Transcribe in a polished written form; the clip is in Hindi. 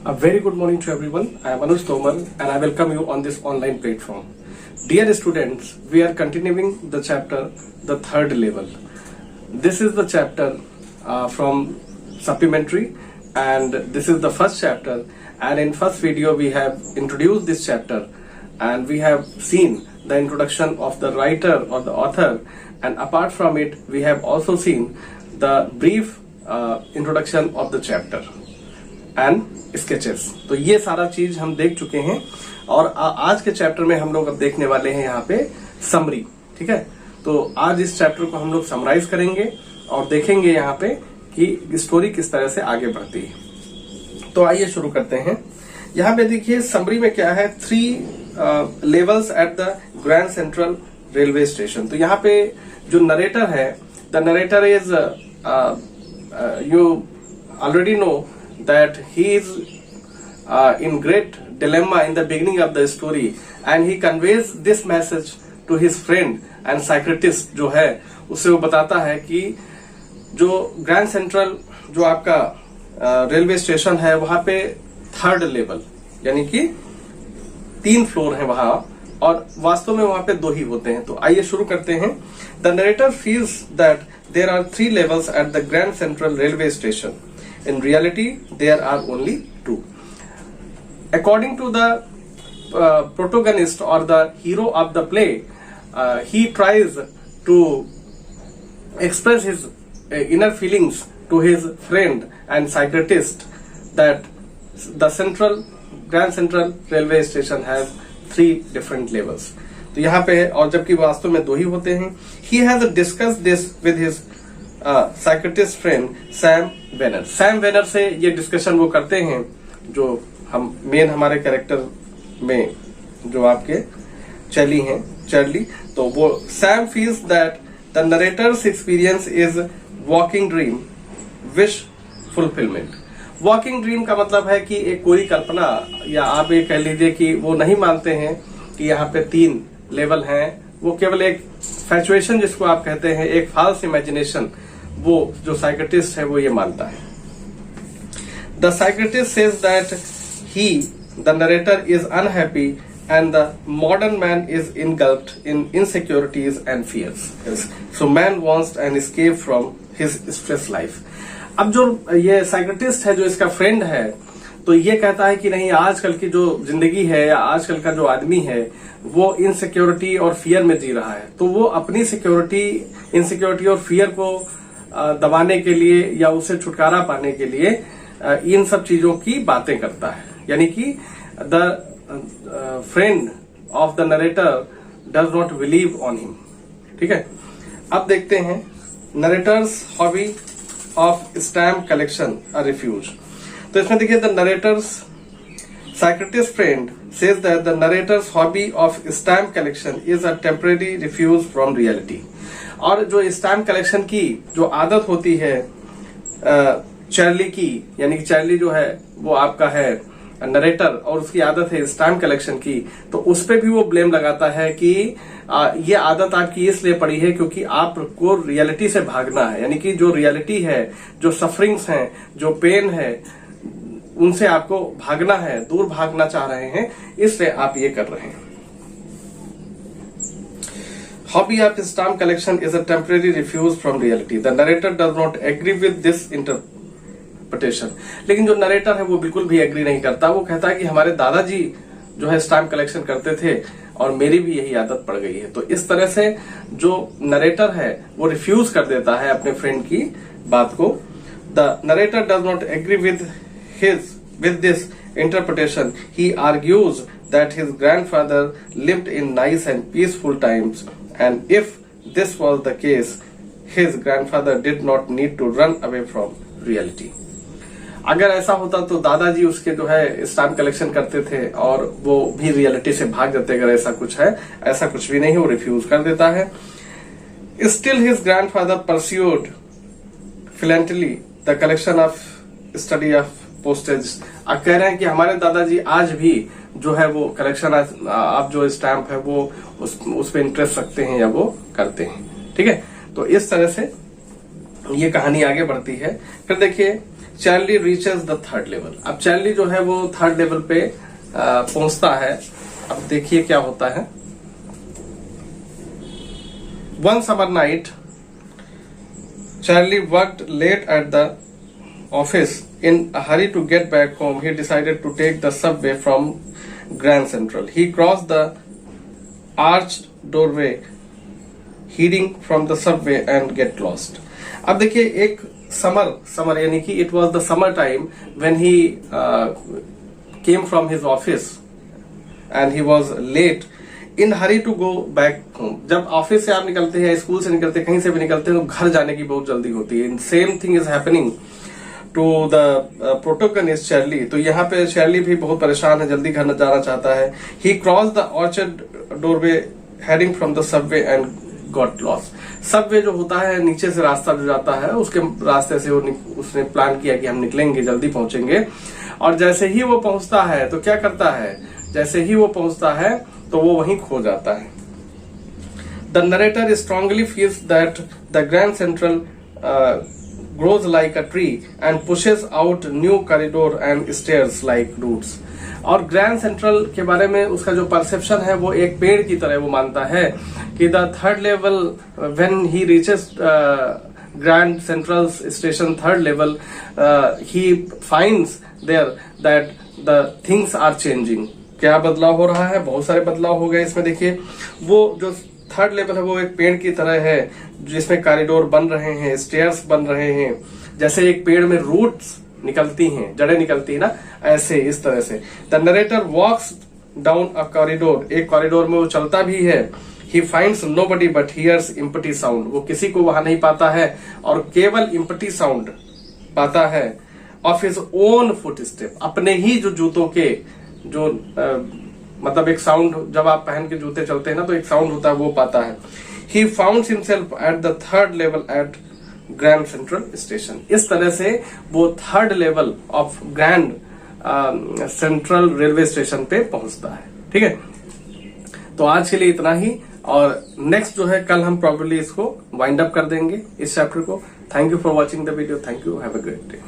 A very good morning to everyone. I am Anuj Tomar and I welcome you on this online platform. Dear students, we are continuing the chapter, the third level. This is the chapter from supplementary and this is the first chapter, and in first video we have introduced this chapter and we have seen the introduction of the writer or the author, and apart from it we have also seen the brief introduction of the chapter and sketches. तो ये सारा चीज हम देख चुके हैं और आज के चैप्टर में हम लोग अब देखने वाले हैं यहाँ पे समरी। ठीक है, तो आज इस चैप्टर को हम लोग समराइज करेंगे और देखेंगे यहाँ पे कि स्टोरी किस तरह से आगे बढ़ती है। तो आइए शुरू करते हैं। यहाँ पे देखिए समरी में क्या है, 3 levels at the Grand Central railway station. तो यहाँ पे जो नरेटर है, the narrator is you already know that he is in great dilemma in the beginning of the story and he conveys this message to his friend and psychiatrist जो है उससे वो बताता है कि जो ग्रैंड सेंट्रल जो आपका रेलवे स्टेशन है वहां पे 3rd लेवल यानी कि 3 फ्लोर है वहां, और वास्तव में वहां पे 2 ही होते हैं। तो आइए शुरू करते हैं। The narrator feels that there are 3 levels at the Grand Central railway station. In reality, there are only 2. According to the protagonist or the hero of the play, he tries to express his inner feelings to his friend and psychiatrist that the Grand Central Railway Station has 3 different levels. तो यहाँ पे, और जबकि वास्तव में 2 ही होते हैं। He has discussed this with his psychiatrist friend Sam Vanern. Sam Vanern से ये डिस्कशन वो करते हैं जो हम मेन हमारे कैरेक्टर में जो आपके चार्ली। तो वो Sam feels that the narrator's experience is walking dream wish fulfilment. Walking dream का मतलब है कि एक कोई कल्पना, या आप ये कह लीजिए कि वो नहीं मानते हैं कि यहाँ पे 3 लेवल हैं। वो केवल एक फैचुएशन जिसको आप कहते हैं, एक फॉल्स इमेजिनेशन, वो जो साइकियाट्रिस्ट है वो ये मानता है। The psychiatrist says that he the narrator is unhappy and the modern man is engulfed in insecurities and fears, so man wants an escape from his stress life. अब जो ये साइकियाट्रिस्ट है जो इसका फ्रेंड है, तो ये कहता है कि नहीं, आजकल की जो जिंदगी है या आजकल का जो आदमी है वो इनसिक्योरिटी और फियर में जी रहा है। तो वो अपनी इनसिक्योरिटी और फियर को दबाने के लिए या उससे छुटकारा पाने के लिए इन सब चीजों की बातें करता है। यानी कि the friend of the narrator does not believe on him. ठीक है, अब देखते हैं narrator's hobby of stamp collection a refuge. तो इसमें देखिए the narrator's psychiatrist friend says that the narrator's hobby of stamp collection is a temporary refuge from reality. और जो स्टैम्प कलेक्शन की जो आदत होती है चार्ली की, यानी कि चार्ली जो है वो आपका है नरेटर और उसकी आदत है स्टैम्प कलेक्शन की, तो उस पे भी वो ब्लेम लगाता है कि ये आदत आपकी इसलिए पड़ी है क्योंकि आपको रियलिटी से भागना है। यानी कि जो रियलिटी है, जो सफरिंग्स हैं, जो पेन है, उनसे आपको भागना है, दूर भागना चाह रहे हैं, इसलिए आप ये कर रहे हैं। Hobby of stamp collection is a temporary refuge from reality. The narrator does not agree with this interpretation. लेकिन जो नरेटर है वो बिल्कुल भी एग्री नहीं करता। वो कहता है कि हमारे दादाजी जो है स्टैम्प कलेक्शन करते थे और मेरी भी यही आदत पड़ गई है। तो इस तरह से जो नरेटर है वो रिफ्यूज कर देता है अपने फ्रेंड की बात को। The narrator does not agree with this interpretation. He argues that his grandfather lived in nice and peaceful times, and if this was the case, his grandfather did not need to run away from reality. अगर ऐसा होता तो दादाजी उसके जो है स्टैम्प कलेक्शन करते थे और वो भी रियलिटी से भाग जाते। अगर ऐसा कुछ है, ऐसा कुछ भी नहीं है, वो रिफ्यूज कर देता है। Still his grandfather pursued philanthropically the collection of study of postage. आप कह रहे हैं कि हमारे दादाजी आज भी जो है वो कलेक्शन, आप जो स्टैम्प है वो उस पे इंटरेस्ट रखते हैं या वो करते हैं। ठीक है, तो इस तरह से ये कहानी आगे बढ़ती है। फिर देखिए Charlie reaches the third level. अब चार्ली जो है वो थर्ड लेवल पे पहुंचता है। अब देखिए क्या होता है। One summer night Charlie worked late at the office. In a hurry to get back home, he decided to take the subway from Grand Central. He crossed the arched doorway, heading from the subway and get lost. अब देखिए एक समर यानी कि it was the summer time when he came from his office and he was late. In hurry to go back home, जब ऑफिस से आप निकलते हैं, स्कूल से निकलते हैं, कहीं से भी निकलते हैं तो घर जाने की बहुत जल्दी होती है। Same thing is happening to the protagonist Charlie. तो यहाँ पे चार्ली भी बहुत परेशान है, जल्दी घर जाना चाहता है। He cross the orchard doorway heading from the subway and got lost. Subway जो होता है नीचे से रास्ता जो जाता है, उसके रास्ते से उसने प्लान किया कि हम निकलेंगे, जल्दी पहुंचेंगे। और जैसे ही वो पहुंचता है तो क्या करता है, जैसे ही वो पहुंचता है तो वो वहीं खो जाता है। The narrator strongly feels that the Grand Central grows like a tree and pushes out new corridor and stairs like roots. और ग्रैंड सेंट्रल के बारे में उसका जो परसेप्शन है वो एक पेड़ की तरह वो मानता है कि the third level when he reaches Grand Central station third level he finds there that the things are changing. क्या बदलाव हो रहा है, बहुत सारे बदलाव हो गए इसमें। देखिए वो जो थर्ड लेवल है वो एक पेड़ की तरह है जिसमें कॉरिडोर बन रहे हैं, स्टेयर्स बन रहे हैं। जैसे एक पेड़ में रूट्स निकलती हैं, जड़ें निकलती है ना, ऐसे इस तरह से। The narrator walks down a corridor, एक कॉरिडोर में वो चलता भी है। He finds nobody but hears empty sound, वो किसी को वहां नहीं पाता है और केवल इम्पटी साउंड पाता है of his own foot step, अपने ही जो जूतों के जो मतलब एक साउंड, जब आप पहन के जूते चलते हैं ना तो एक साउंड होता है, वो पाता है। He found himself at the third level at Grand Central station. इस तरह से वो third level of Grand Central railway station पे पहुंचता है। ठीक है, तो आज के लिए इतना ही, और नेक्स्ट जो है कल हम प्रॉब्ली इसको वाइंड अप कर देंगे इस चैप्टर को। Thank you for watching the video. Thank you, have a great day.